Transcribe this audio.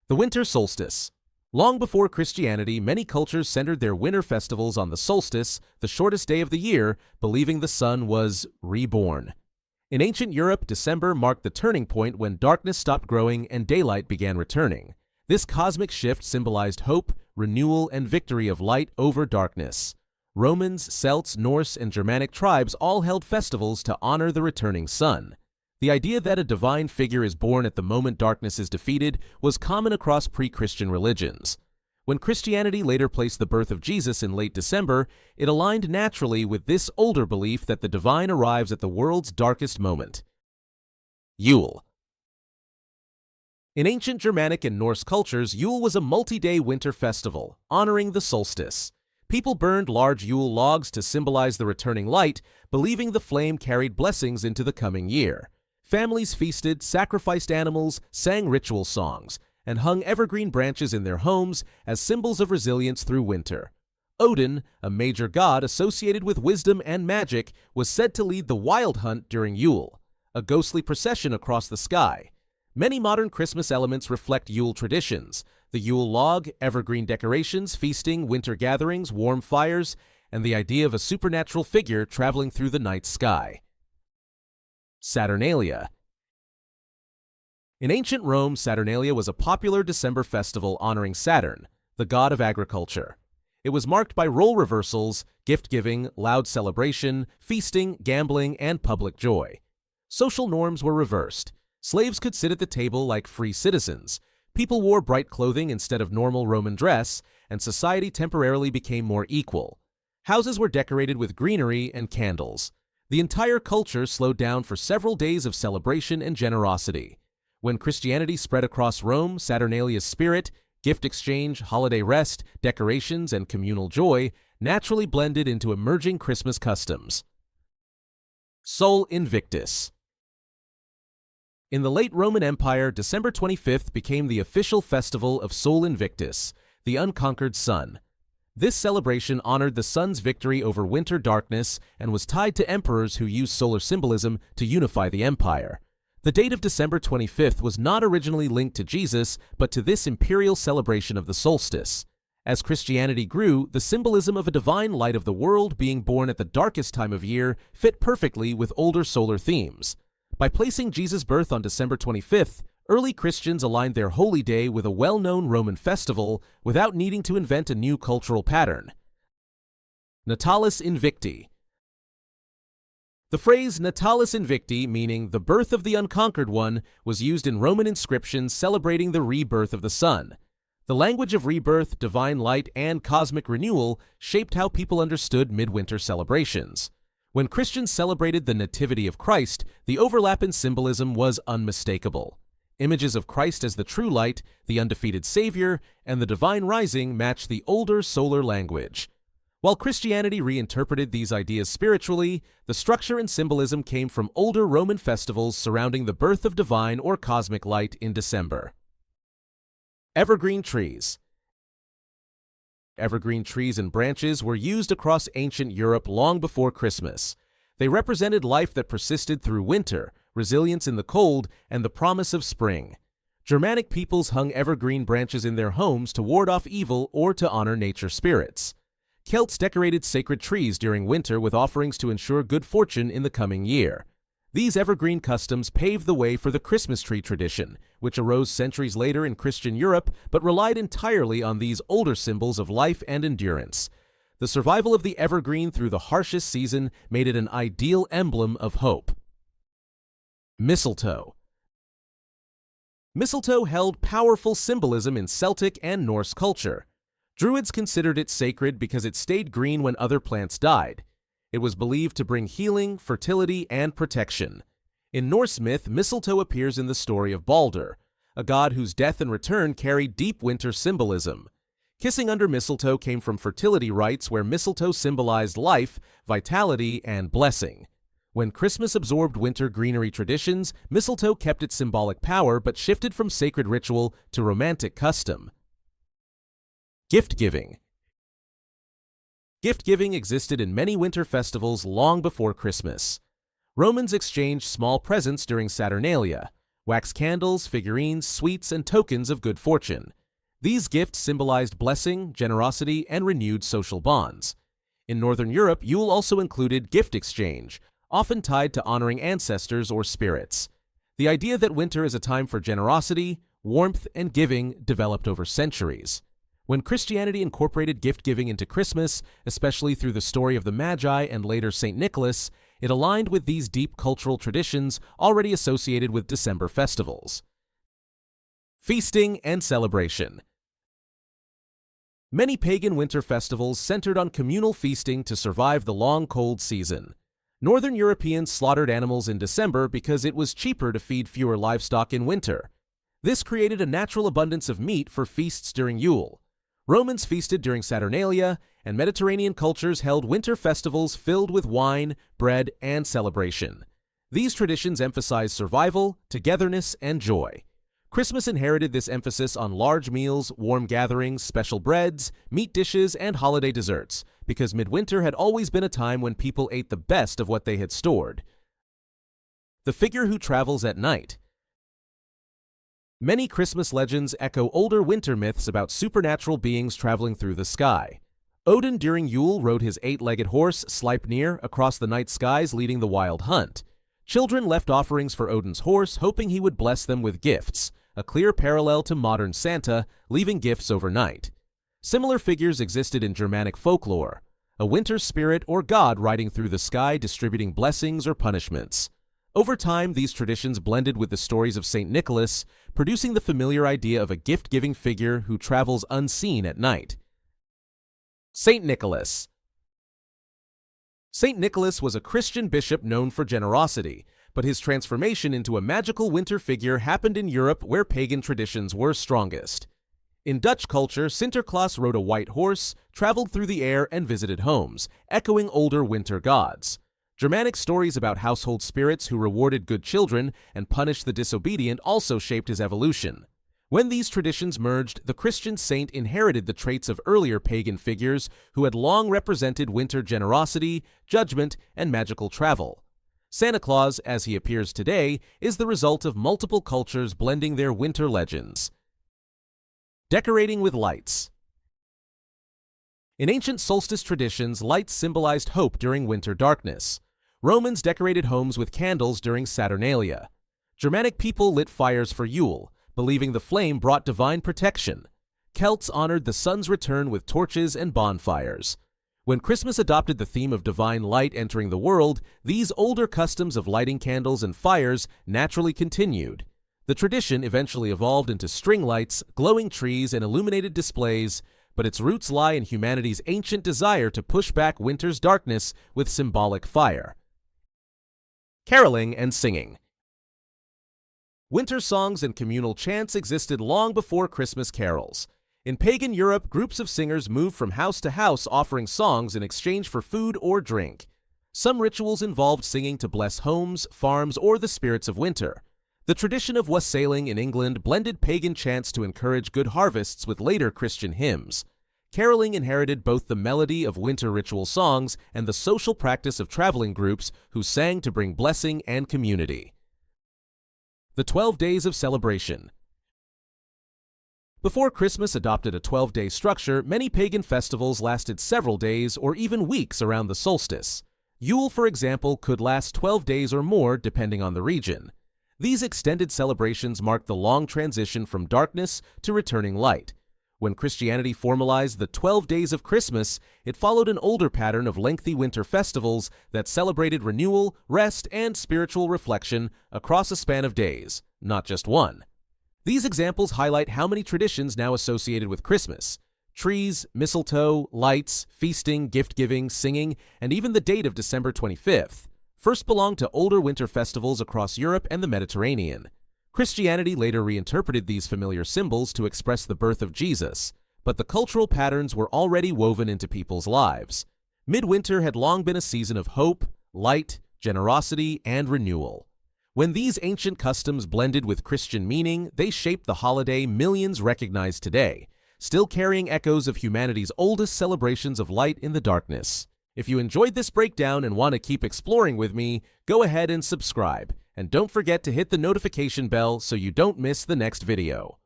The winter solstice. Long before Christianity, many cultures centered their winter festivals on the solstice, the shortest day of the year, believing the sun was reborn. In ancient Europe, December marked the turning point when darkness stopped growing and daylight began returning. This cosmic shift symbolized hope, renewal, and victory of light over darkness. Romans, Celts, Norse, and Germanic tribes all held festivals to honor the returning sun. The idea that a divine figure is born at the moment darkness is defeated was common across pre-Christian religions. When Christianity later placed the birth of Jesus in late December, it aligned naturally with this older belief that the divine arrives at the world's darkest moment. Yule. In ancient Germanic and Norse cultures, Yule was a multi-day winter festival, honoring the solstice. People burned large Yule logs to symbolize the returning light, believing the flame carried blessings into the coming year. Families feasted, sacrificed animals, sang ritual songs, and hung evergreen branches in their homes as symbols of resilience through winter. Odin, a major god associated with wisdom and magic, was said to lead the wild hunt during Yule, a ghostly procession across the sky. Many modern Christmas elements reflect Yule traditions: the Yule log, evergreen decorations, feasting, winter gatherings, warm fires, and the idea of a supernatural figure traveling through the night sky. Saturnalia. In ancient Rome, Saturnalia was a popular December festival honoring Saturn, the god of agriculture. It was marked by role reversals, gift-giving, loud celebration, feasting, gambling, and public joy. Social norms were reversed. Slaves could sit at the table like free citizens. People wore bright clothing instead of normal Roman dress, and society temporarily became more equal. Houses were decorated with greenery and candles. The entire culture slowed down for several days of celebration and generosity. When Christianity spread across Rome, Saturnalia's spirit, gift exchange, holiday rest, decorations, and communal joy naturally blended into emerging Christmas customs. Sol Invictus. In the late Roman Empire, December 25th became the official festival of Sol Invictus, the unconquered sun. This celebration honored the sun's victory over winter darkness and was tied to emperors who used solar symbolism to unify the empire. The date of December 25th was not originally linked to Jesus, but to this imperial celebration of the solstice. As Christianity grew, the symbolism of a divine light of the world being born at the darkest time of year fit perfectly with older solar themes. By placing Jesus' birth on December 25th, early Christians aligned their holy day with a well-known Roman festival without needing to invent a new cultural pattern. Natalis Invicti. The phrase Natalis Invicti, meaning the birth of the unconquered one, was used in Roman inscriptions celebrating the rebirth of the sun. The language of rebirth, divine light, and cosmic renewal shaped how people understood midwinter celebrations. When Christians celebrated the Nativity of Christ, the overlap in symbolism was unmistakable. Images of Christ as the true light, the undefeated Savior, and the divine rising match the older solar language. While Christianity reinterpreted these ideas spiritually, the structure and symbolism came from older Roman festivals surrounding the birth of divine or cosmic light in December. Evergreen trees. Evergreen trees and branches were used across ancient Europe long before Christmas. They represented life that persisted through winter, resilience in the cold, and the promise of spring. Germanic peoples hung evergreen branches in their homes to ward off evil or to honor nature spirits. Celts decorated sacred trees during winter with offerings to ensure good fortune in the coming year. These evergreen customs paved the way for the Christmas tree tradition, which arose centuries later in Christian Europe but relied entirely on these older symbols of life and endurance. The survival of the evergreen through the harshest season made it an ideal emblem of hope. Mistletoe. Mistletoe held powerful symbolism in Celtic and Norse culture. Druids considered it sacred because it stayed green when other plants died. It was believed to bring healing, fertility, and protection. In Norse myth, mistletoe appears in the story of Balder, a god whose death and return carried deep winter symbolism. Kissing under mistletoe came from fertility rites where mistletoe symbolized life, vitality, and blessing. When Christmas absorbed winter greenery traditions, mistletoe kept its symbolic power but shifted from sacred ritual to romantic custom. Gift-giving. Gift-giving existed in many winter festivals long before Christmas. Romans exchanged small presents during Saturnalia, wax candles, figurines, sweets, and tokens of good fortune. These gifts symbolized blessing, generosity, and renewed social bonds. In Northern Europe, Yule also included gift exchange, often tied to honoring ancestors or spirits. The idea that winter is a time for generosity, warmth, and giving developed over centuries. When Christianity incorporated gift-giving into Christmas, especially through the story of the Magi and later St. Nicholas, it aligned with these deep cultural traditions already associated with December festivals. Feasting and celebration. Many pagan winter festivals centered on communal feasting to survive the long cold season. Northern Europeans slaughtered animals in December because it was cheaper to feed fewer livestock in winter. This created a natural abundance of meat for feasts during Yule. Romans feasted during Saturnalia, and Mediterranean cultures held winter festivals filled with wine, bread, and celebration. These traditions emphasized survival, togetherness, and joy. Christmas inherited this emphasis on large meals, warm gatherings, special breads, meat dishes, and holiday desserts, because midwinter had always been a time when people ate the best of what they had stored. The figure who travels at night. Many Christmas legends echo older winter myths about supernatural beings traveling through the sky. Odin during Yule rode his 8-legged horse, Sleipnir, across the night skies leading the wild hunt. Children left offerings for Odin's horse, hoping he would bless them with gifts, a clear parallel to modern Santa, leaving gifts overnight. Similar figures existed in Germanic folklore, a winter spirit or god riding through the sky distributing blessings or punishments. Over time, these traditions blended with the stories of St. Nicholas, producing the familiar idea of a gift-giving figure who travels unseen at night. St. Nicholas. St. Nicholas was a Christian bishop known for generosity, but his transformation into a magical winter figure happened in Europe where pagan traditions were strongest. In Dutch culture, Sinterklaas rode a white horse, traveled through the air, and visited homes, echoing older winter gods. Germanic stories about household spirits who rewarded good children and punished the disobedient also shaped his evolution. When these traditions merged, the Christian saint inherited the traits of earlier pagan figures who had long represented winter generosity, judgment, and magical travel. Santa Claus, as he appears today, is the result of multiple cultures blending their winter legends. Decorating with lights. In ancient solstice traditions, lights symbolized hope during winter darkness. Romans decorated homes with candles during Saturnalia. Germanic people lit fires for Yule, believing the flame brought divine protection. Celts honored the sun's return with torches and bonfires. When Christmas adopted the theme of divine light entering the world, these older customs of lighting candles and fires naturally continued. The tradition eventually evolved into string lights, glowing trees, and illuminated displays, but its roots lie in humanity's ancient desire to push back winter's darkness with symbolic fire. Caroling and singing. Winter songs and communal chants existed long before Christmas carols. In pagan Europe, groups of singers moved from house to house offering songs in exchange for food or drink. Some rituals involved singing to bless homes, farms, or the spirits of winter. The tradition of wassailing in England blended pagan chants to encourage good harvests with later Christian hymns. Caroling inherited both the melody of winter ritual songs and the social practice of traveling groups who sang to bring blessing and community. The 12 Days of Celebration. Before Christmas adopted a 12-day structure, many pagan festivals lasted several days or even weeks around the solstice. Yule, for example, could last 12 days or more depending on the region. These extended celebrations marked the long transition from darkness to returning light. When Christianity formalized the 12 Days of Christmas, it followed an older pattern of lengthy winter festivals that celebrated renewal, rest, and spiritual reflection across a span of days, not just one. These examples highlight how many traditions now associated with Christmas. Trees, mistletoe, lights, feasting, gift-giving, singing, and even the date of December 25th first belonged to older winter festivals across Europe and the Mediterranean. Christianity later reinterpreted these familiar symbols to express the birth of Jesus, but the cultural patterns were already woven into people's lives. Midwinter had long been a season of hope, light, generosity, and renewal. When these ancient customs blended with Christian meaning, they shaped the holiday millions recognize today, still carrying echoes of humanity's oldest celebrations of light in the darkness. If you enjoyed this breakdown and want to keep exploring with me, go ahead and subscribe. And don't forget to hit the notification bell so you don't miss the next video.